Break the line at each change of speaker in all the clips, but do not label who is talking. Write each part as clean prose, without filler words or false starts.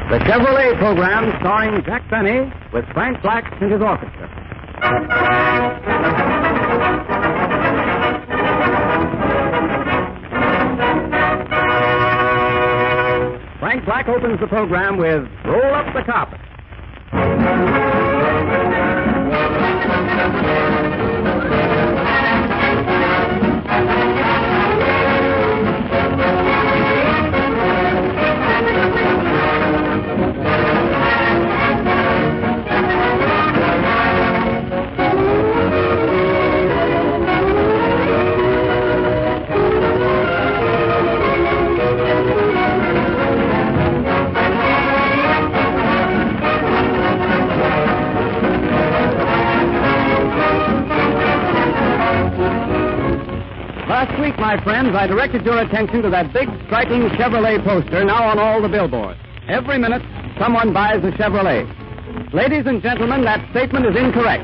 The Chevrolet program starring Jack Benny with Frank Black and his orchestra. Frank Black opens the program with Roll Up the Carpet. Last week, my friends, I directed your attention to that big, striking Chevrolet poster now on all the billboards. Every minute, someone buys a Chevrolet. Ladies and gentlemen, that statement is incorrect.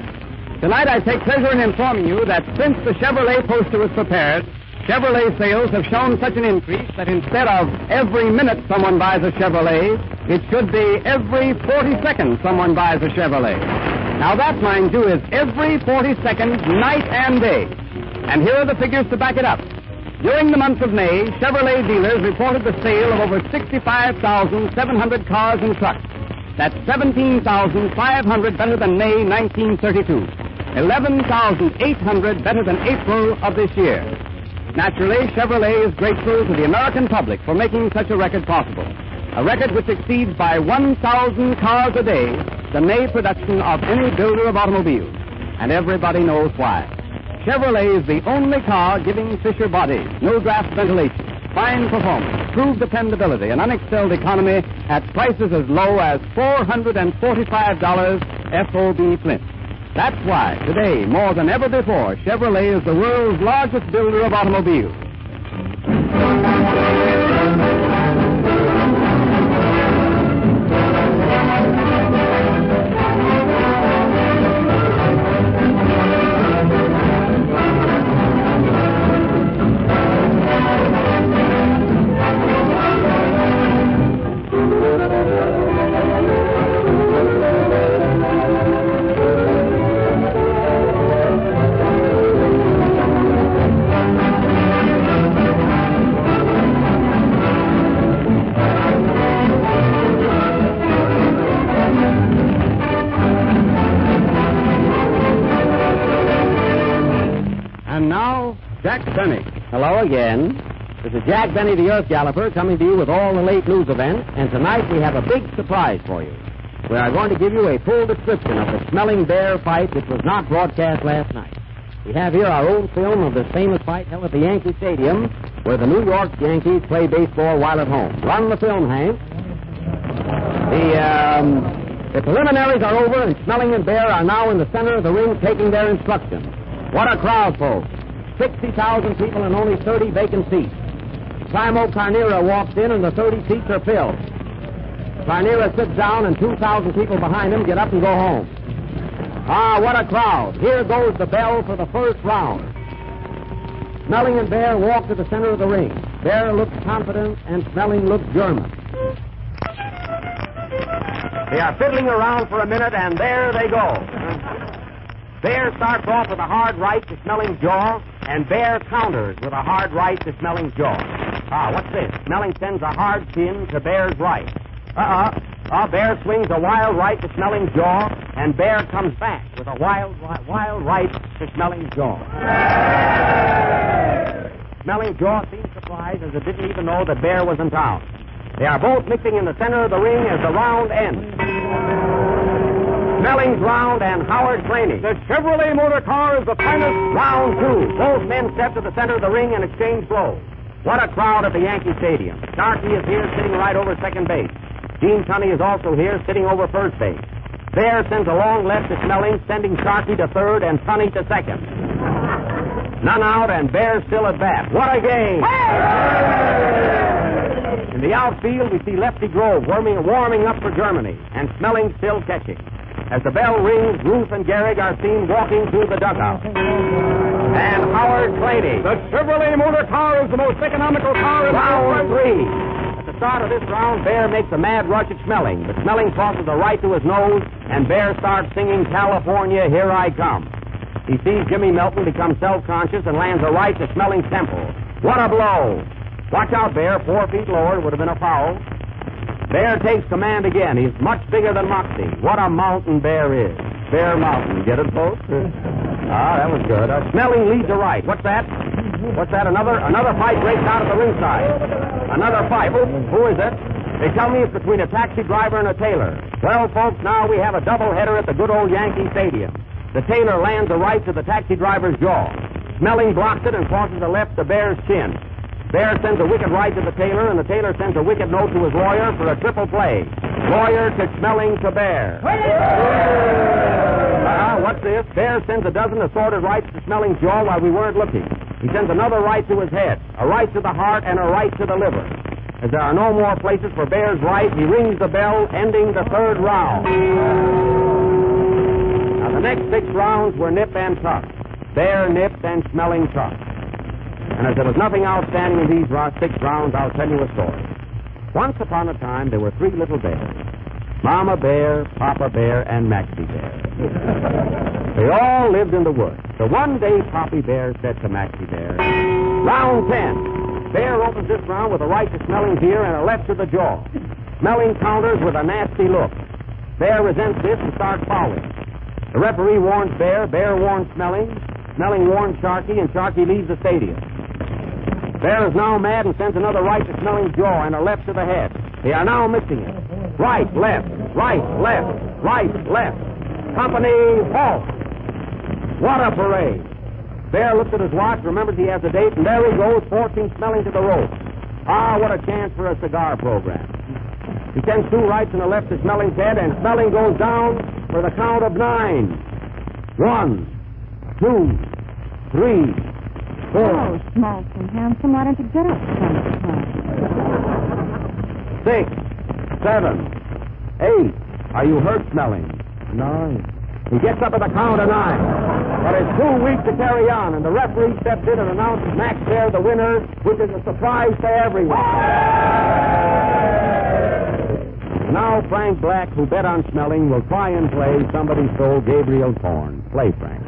Tonight, I take pleasure in informing you that since the Chevrolet poster was prepared, Chevrolet sales have shown such an increase that instead of every minute someone buys a Chevrolet, it should be every 40 seconds someone buys a Chevrolet. Now, that, mind you, is every 40 seconds, night and day. And here are the figures to back it up. During the month of May, Chevrolet dealers reported the sale of over 65,700 cars and trucks. That's 17,500 better than May 1932. 11,800 better than April of this year. Naturally, Chevrolet is grateful to the American public for making such a record possible. A record which exceeds by 1,000 cars a day the May production of any builder of automobiles. And everybody knows why. Chevrolet is the only car giving Fisher bodies, no draft ventilation, fine performance, proved dependability, and unexcelled economy at prices as low as $445 FOB Flint. That's why, today, more than ever before, Chevrolet is the world's largest builder of automobiles. And now, Jack Benny.
Hello again. This is Jack Benny, the Earth Galloper, coming to you with all the late news events. And tonight we have a big surprise for you. We are going to give you a full description of the Smelling Bear fight which was not broadcast last night. We have here our own film of this famous fight held at the Yankee Stadium, where the New York Yankees play baseball while at home. Run the film, Hank. The preliminaries are over, and Smelling and Bear are now in the center of the ring taking their instructions. What a crowd, folks. 60,000 people and only 30 vacant seats. Primo Carnera walks in and the 30 seats are filled. Carnera sits down and 2,000 people behind him get up and go home. Ah, what a crowd. Here goes the bell for the first round. Smelling and Bear walk to the center of the ring. Bear looks confident and Smelling looks German. They are fiddling around for a minute and there they go. Bear starts off with a hard right to Smelling's jaw, and Bear counters with a hard right to Smelling's jaw. Ah, what's this? Smelling sends a hard chin to Bear's right. Bear swings a wild right to Smelling's jaw, and Bear comes back with a wild right to Smelling's jaw. Smelling's jaw seemed surprised as it didn't even know that Bear was in town. They are both mixing in the center of the ring as the round ends. Smelling's round and Howard Claney.
The Chevrolet motor car is the finest.
Round two. Both men step to the center of the ring and exchange blows. What a crowd at the Yankee Stadium. Starkey is here sitting right over second base. Gene Tunney is also here sitting over first base. Bear sends a long left to Smelling, sending Starkey to third and Tunney to second. None out and Bear still at bat. What a game! In the outfield, we see Lefty Grove warming up for Germany, and Smelling still catching. As the bell rings, Ruth and Gehrig are seen walking through the dugout. And Howard Claney.
The Chevrolet motor car is the most economical car in
Round
the world.
three. At the start of this round, Bear makes a mad rush at Schmeling, but Schmeling crosses a right to his nose, and Bear starts singing California, Here I Come. He sees Jimmy Melton become self-conscious and lands a right to Schmeling's temple. What a blow! Watch out, Bear. 4 feet lower would have been a foul. Bear takes command again. He's much bigger than Moxie. What a mountain Bear is. Bear Mountain. Get it, folks? That was good. Schmeling leads a right. What's that? What's that? Another fight breaks out at the ringside. Another fight. Who is it? They tell me it's between a taxi driver and a tailor. Well, folks, now we have a doubleheader at the good old Yankee Stadium. The tailor lands a right to the taxi driver's jaw. Schmeling blocks it and crosses a left to Bear's chin. Bear sends a wicked right to the tailor, and the tailor sends a wicked note to his lawyer for a triple play. Lawyer to Schmeling to Bear. What's this? Bear sends a dozen assorted rights to Schmeling's jaw while we weren't looking. He sends another right to his head, a right to the heart, and a right to the liver. As there are no more places for Bear's right, he rings the bell, ending the third round. Now, the next 6 rounds were nip and tuck. Bear nipped and Schmeling tucked. And as there was nothing outstanding in these 6 rounds, I'll tell you a story. Once upon a time, there were 3 little bears. Mama Bear, Papa Bear, and Maxie Bear. They all lived in the woods. So one day, Poppy Bear said to Maxie Bear, "Round 10. Bear opens this round with a right to Schmeling's ear and a left to the jaw. Schmeling counters with a nasty look. Bear resents this and starts fouling. The referee warns Bear, Bear warns Schmeling, Schmeling warns Sharky, and Sharky leaves the stadium. Bear is now mad and sends another right to Schmeling's jaw and a left to the head. They are now mixing it. Right, left, right, left, right, left. Company, halt. What a parade. Bear looks at his watch, remembers he has a date, and there he goes, forcing Schmeling to the rope. What a chance for a cigar program. He sends 2 rights and a left to Schmeling's head, and Schmeling goes down for the count of 9. 1, 2, 3, 4.
Oh, small and handsome, why don't you get up some time?
6, 7, 8. Are you hurt, Schmeling? 9. He gets up at the count of 9. But it's too weak to carry on, and the referee steps in and announces Max Bear the winner, which is a surprise to everyone. Now Frank Black, who bet on Schmeling, will try and play Somebody Stole Gabriel's Horn. Play, Frank.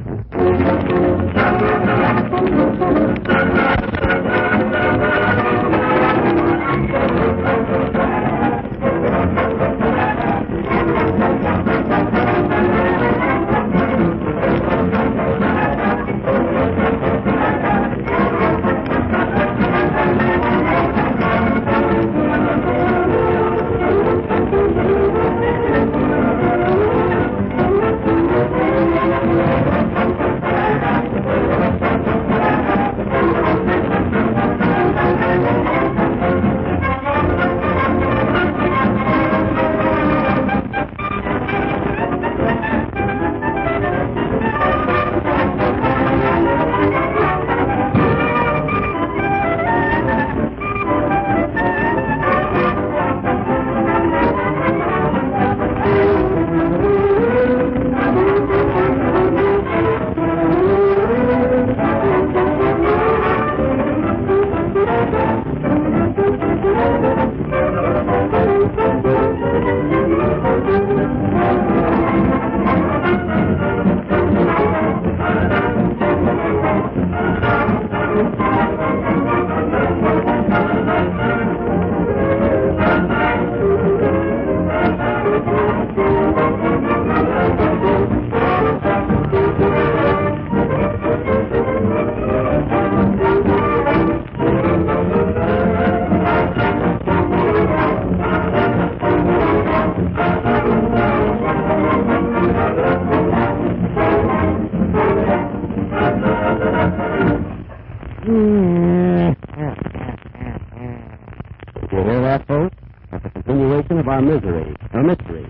Of our misery, or mystery.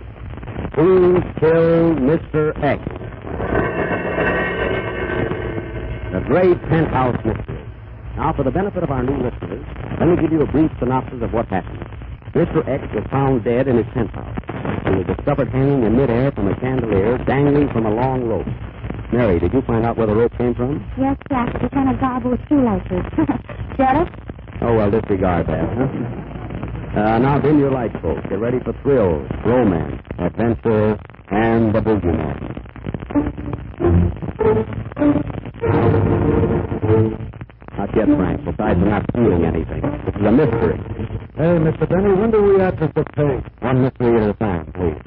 Who killed Mr. X? The great penthouse mystery. Now, for the benefit of our new listeners, let me give you a brief synopsis of what happened. Mr. X was found dead in his penthouse. He was discovered hanging in midair from a chandelier, dangling from a long rope. Mary, did you find out where the rope came from?
Yes, Jack, it's kind of garbled with shoelaces. Get it?
Oh, well, disregard that, huh? Now dim your lights, folks. Get ready for thrills, romance, adventure, and the boogeyman. Not yet, Frank. Besides, we're not seeing anything. This is a mystery.
Hey, Mr. Benny, when do we have to book pay?
One mystery at a time, please.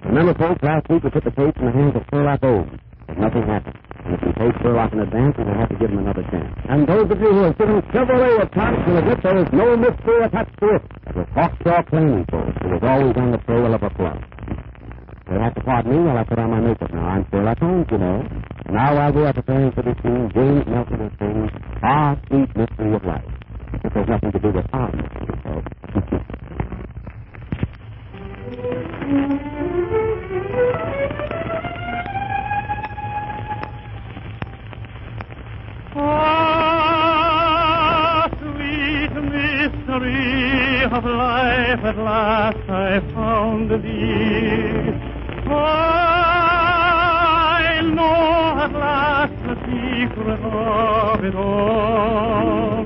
Remember, folks, last week we put the case in the hands of Sherlock Holmes. But nothing happened. And if we paid Sherlock in advance, we will have to give him another chance.
And those of you who have given Chevrolet a chance to admit there is no mystery attached to it.
That was Hawkshaw Cleaning, folks. Who was always on the trail of a plum. You'll have to pardon me while I put on my makeup now. I'm Sherlock Holmes, you know. Now, while we are preparing for this scene, James Nelson will sing Our Sweet Mystery of Life. It has nothing to do with our mystery, folks.
Ah, sweet mystery of life, at last I found thee. I know at last the secret of it all.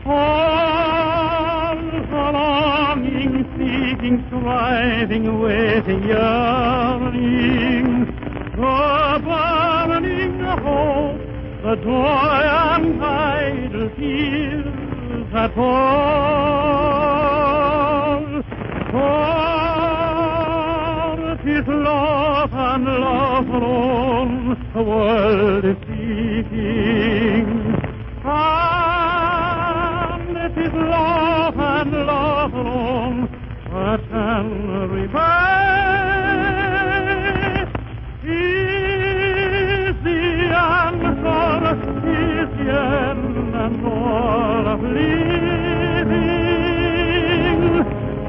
All the longing, seeking, striving, waiting, yearning, the burning hope, the joy and idle tears that fall. For it is love and love alone the world is seeking. And it is love and love alone that can repay. Is the answer, is the end and all of living.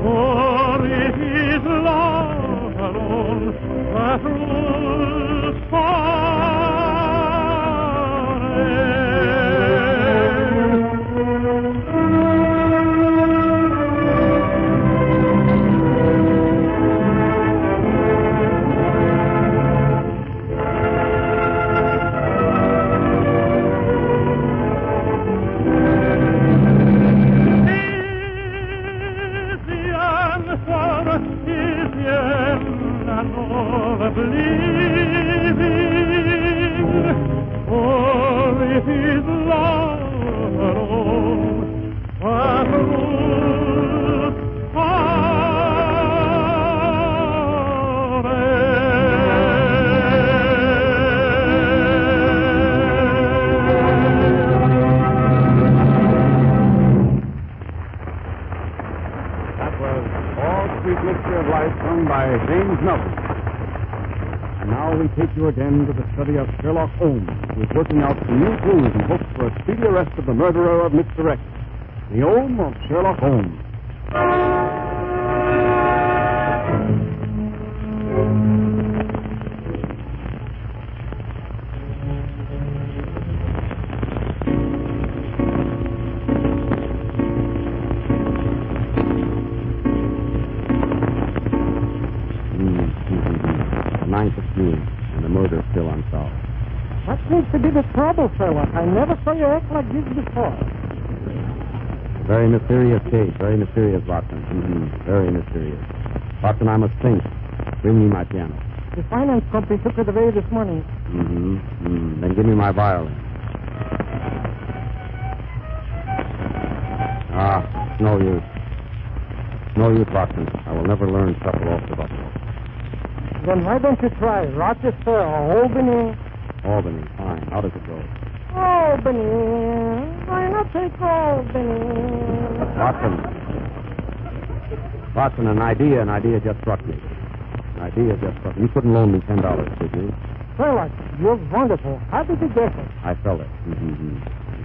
For it is love alone that rules
James Nelson. And now we take you again to the study of Sherlock Holmes, who is working out some new clues in hopes for a speedy arrest of the murderer of Mr. X. The Home of Sherlock Holmes. Still unsolved.
What seems to be the trouble, Sherlock? I never saw you act like this before.
Very mysterious case. Very mysterious, Watson. Very mysterious. Watson, I must think. Bring me my piano.
The finance company took it away this morning.
Then give me my violin. No use. No use, Watson. I will never learn shuffle off the buffalo.
Then why don't you try Rochester or Albany?
Albany, fine. How does it go?
Albany. Why not take Albany?
Watson, an idea just struck me. You couldn't loan me $10, could you?
Sherlock, you're wonderful. How did you get it?
I felt it. Was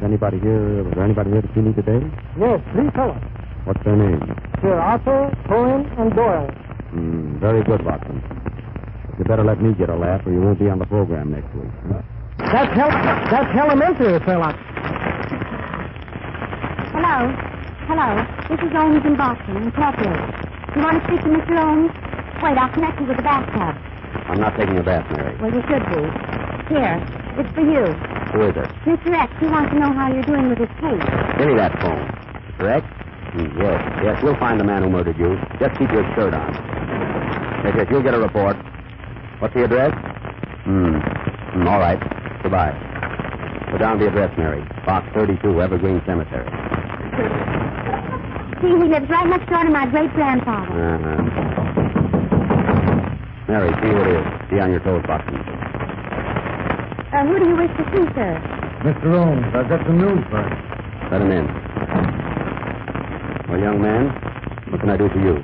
there anybody here to see me today?
Yes, 3 fellows.
What's their names?
Sir Arthur, Cohen, and Doyle.
Very good, Watson. You better let me get a laugh, or you won't be on the program next week.
That's elementary, Sherlock.
Hello. This is Holmes in Boston, Incorporated. You want to speak to Mr. Holmes? Wait, I'll connect you with the bathtub.
I'm not taking a bath, Mary.
Well, you should be. Here, it's for you.
Who is it?
Mr. X, he wants to know how you're doing with his case.
Give me that phone. Mr. X?
Yes, we'll find the man who murdered you. Just keep your shirt on. Yes, you'll get a report. What's the address? All right. Goodbye. Put down the address, Mary. Box 32, Evergreen Cemetery.
See, he lives right next door to my great-grandfather.
Mary, see who it is. Be on your toes, Watson.
Who do you wish to see, sir?
Mr. Holmes, I've got some news for you.
Let him in. Well, young man, what can I do for you?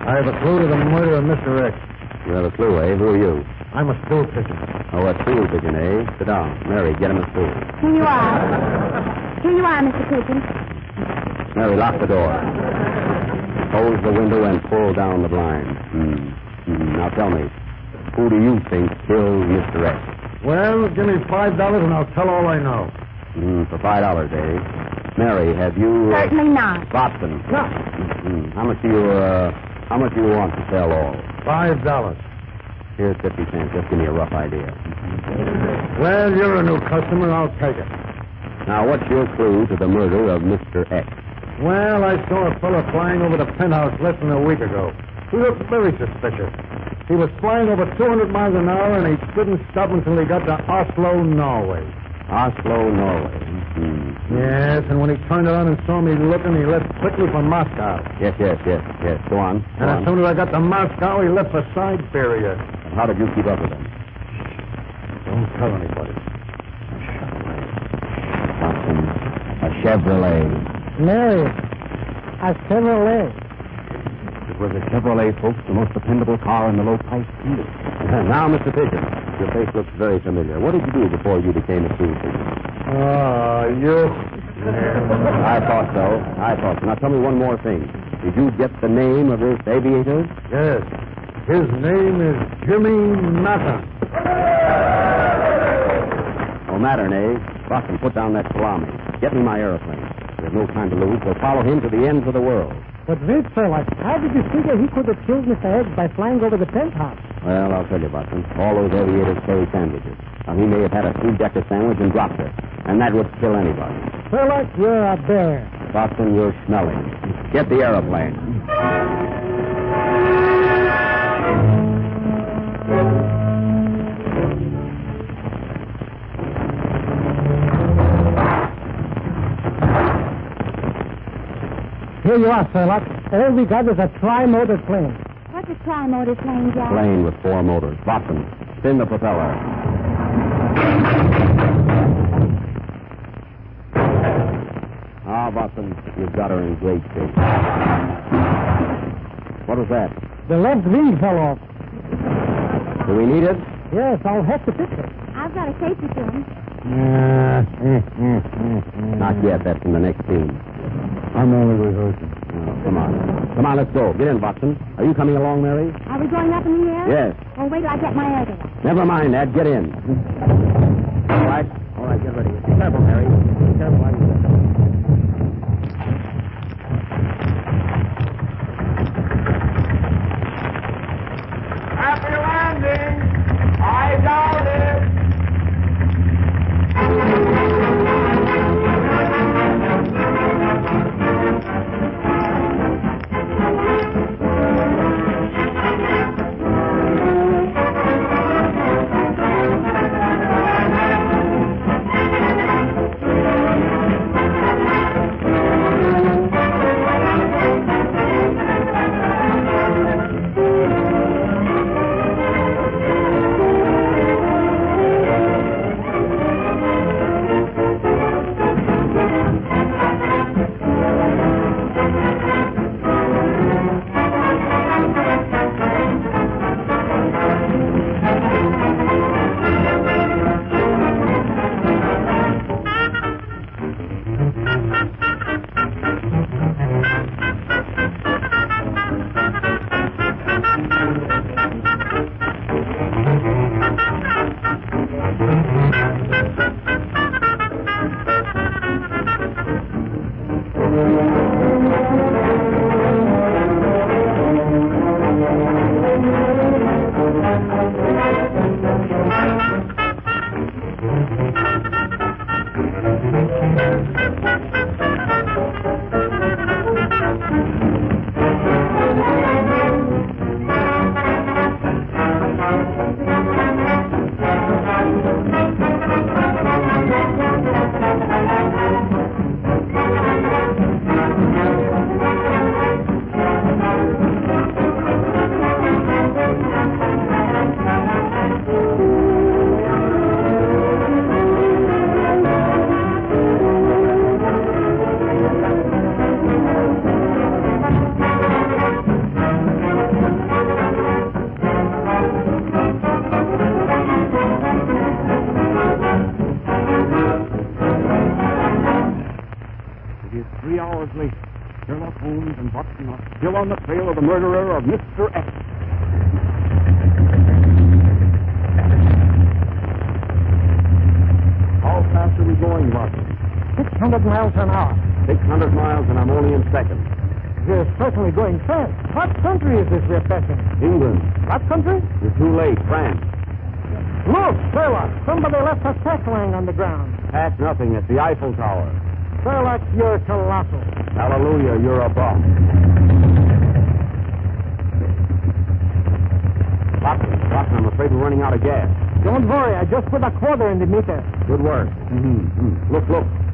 I have a clue to the murder of Mr. X.
You have a clue, eh? Who are you?
I'm a stool pigeon.
Oh, a stool pigeon, eh? Sit down. Mary, get him a stool.
Here you are. Here you are, Mr. Pigeon.
Mary, lock the door. Close the window and pull down the blind. Now tell me, who do you think killed Mr. X?
Well, give me $5 and I'll tell all I know.
For $5, eh? Mary, have you...
Certainly not.
Watson.
No.
How much do you want to sell all?
$5.
Here's 50 cents. Just give me a rough idea.
Well, you're a new customer. I'll take it.
Now, what's your clue to the murder of Mr. X?
Well, I saw a fella flying over the penthouse less than a week ago. He looked very suspicious. He was flying over 200 miles an hour, and he didn't stop until he got to Oslo, Norway.
Oslo, Norway.
Yes, and when he turned around and saw me looking, he left quickly for Moscow.
Yes. Go on.
And as soon as I got to Moscow, he left for Siberia.
And how did you keep up with him?
Don't tell anybody.
Watson, a Chevrolet.
Mary, a Chevrolet.
It was a Chevrolet, folks, the most dependable car in the low price field. Now, Mr. Pigeon, your face looks very familiar. What did you do before you became a stool pigeon?
You...
I thought so. Now, tell me one more thing. Did you get the name of this aviator?
Yes. His name is Jimmy Mattern.
Oh, Mattern, eh? Watson, put down that salami. Get me my airplane. There's no time to lose. We'll follow him to the ends of the world.
But wait, Sherlock, how did you figure he could have killed Mr. X by flying over the penthouse?
Well, I'll tell you, Watson. All those aviators carry sandwiches. Now, he may have had a three-decker sandwich and dropped it. And that would kill anybody.
Sherlock, you're a bear.
Watson, you're smelling. Get the airplane.
Here you are, Sherlock. All we got is a tri-motor plane.
What's a tri-motor plane, Jack?
Plane with 4 motors. Watson, spin the propeller. Watson, you've got her in great shape. What was that?
The left wing fell off.
Do we need it?
Yes, I'll have to fix it.
I've got a safety pin.
Not yet. That's in the next scene.
I'm only rehearsing.
Oh, come on, let's go. Get in, Watson. Are you coming along, Mary?
Are we going up in the air?
Yes.
Well, wait till I get my air gun.
Never mind that. Get in. All right, get ready. Be careful, Mary. Be careful.
Happy landing! I doubt it!
Holmes and Watson are still on the trail of the murderer of Mr. X.
How fast are we going, Watson?
600 miles an hour.
600 miles, and I'm only in second.
We're certainly going fast. What country is this we're passing?
England.
What country?
You're too late. France.
Look, Sherlock, somebody left a sack lying on the ground.
Pack nothing. It's the Eiffel Tower.
Sherlock, you're colossal.
Hallelujah, you're a bum. Watson, I'm afraid we're running out of gas.
Don't worry, I just put a quarter in the meter.
Good work.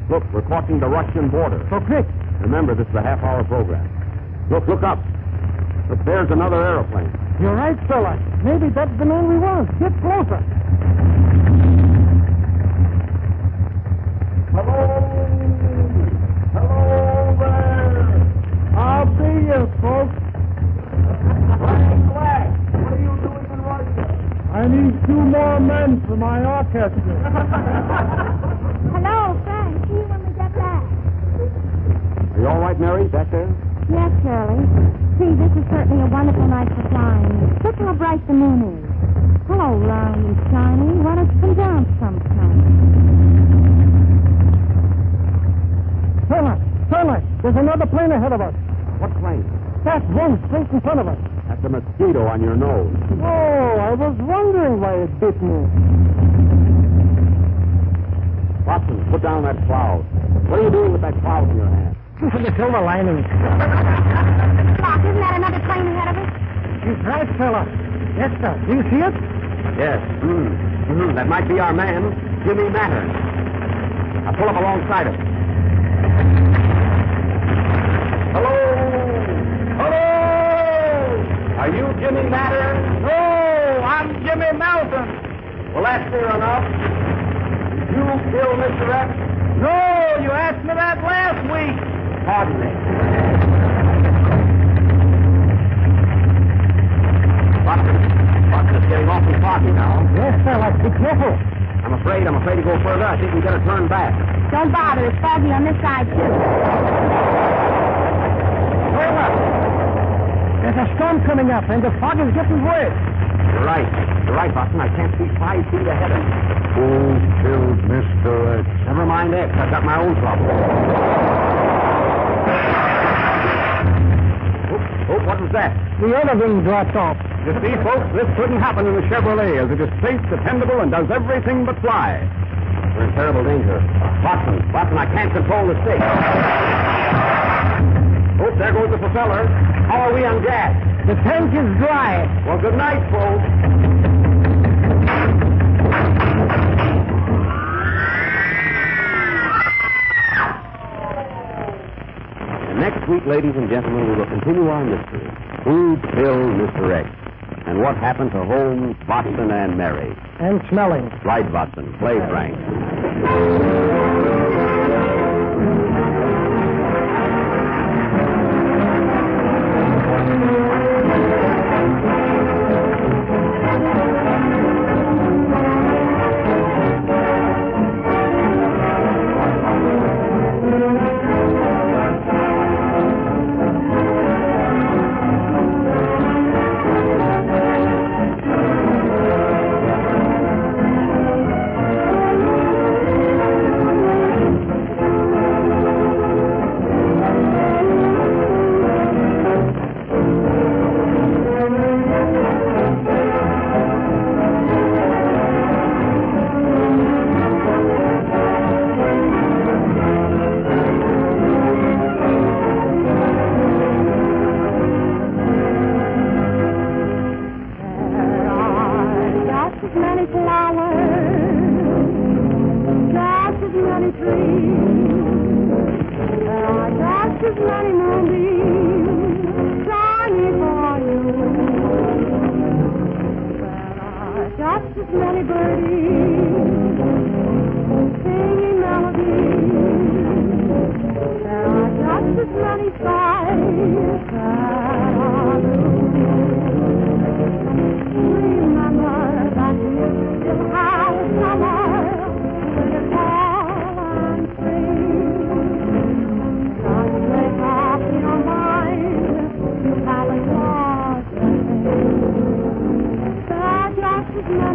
Look, we're crossing the Russian border.
So quick.
Remember, this is a half-hour program. Look up. Look, there's another aeroplane.
You're right, Sherlock. Maybe that's the man we want. Get closer.
Hello there.
I'll be you, folks.
Flying flag. What are you doing in Russia?
I need 2 more men for my orchestra.
Hello, Frank. See you when we get back.
Are you all right, Mary? Back there?
Yes, Shirley. See, this is certainly a wonderful night for flying. Look how bright the moon is. Hello, round and shiny. Why don't you come down sometime?
Sherlock, there's another plane ahead of us.
What plane?
That one straight in front of us.
That's a mosquito on your nose.
Oh, I was wondering why it bit me.
Watson, put down that cloud. What are you doing with that cloud in your hand?
The silver lining.
Doc, isn't that another plane ahead of us?
He's right, Sherlock. Yes, sir. Do you see it?
Yes. That might be our man, Jimmy Mattern. Now pull up alongside him. Hello! Are you Jimmy Mattern?
No, I'm Jimmy Malton.
Well, that's fair enough. Did you kill Mr. X?
No, you asked me that last week.
Pardon me. Watson is getting awfully foggy now.
Yes, Sherlock. Be careful.
I'm afraid to go further. I think we better turn back.
Don't bother. It's foggy on this side, too.
Sherlock, there's a storm coming up, and the fog is getting worse.
You're right, Watson. I can't see 5 feet ahead of me.
Who killed Mr. X?
Never mind X. I've got my own trouble. Oh, what was that?
The other wing dropped off.
You see, folks, this couldn't happen in the Chevrolet, as it is safe, dependable, and does everything but fly.
We're in terrible danger. Watson, I can't control the stick. Oh, there goes the propeller. How are we on gas?
The tank is dry.
Well, good night, folks. And next week, ladies and gentlemen, we will continue our mystery. Who killed Mr. X? And what happened to Holmes, Watson, and Mary?
And smelling.
Right, Watson. Play Frank.
Your mind.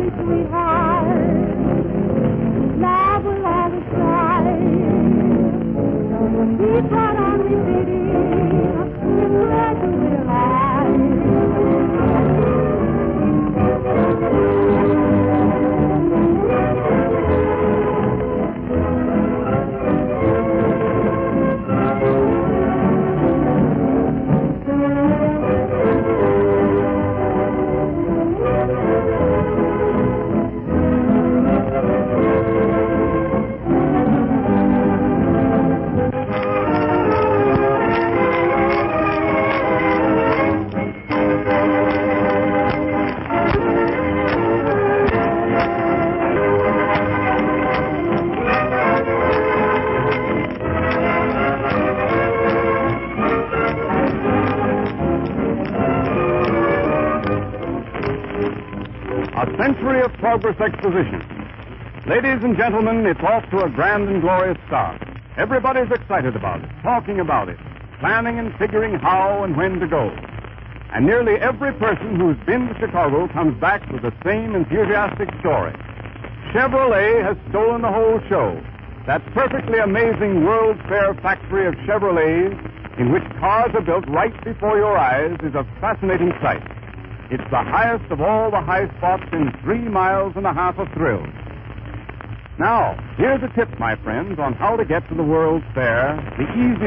jolly sweetheart. Love will always try. Keep right on repeating, it's pleasure will
A century of progress exposition. Ladies and gentlemen, it's off to a grand and glorious start. Everybody's excited about it, talking about it, planning and figuring how and when to go. And nearly every person who's been to Chicago comes back with the same enthusiastic story. Chevrolet has stolen the whole show. That perfectly amazing World's Fair factory of Chevrolets, in which cars are built right before your eyes, is a fascinating sight. It's the highest of all the high spots in 3 miles and a half of thrills. Now, here's a tip, my friends, on how to get to the World's Fair the easiest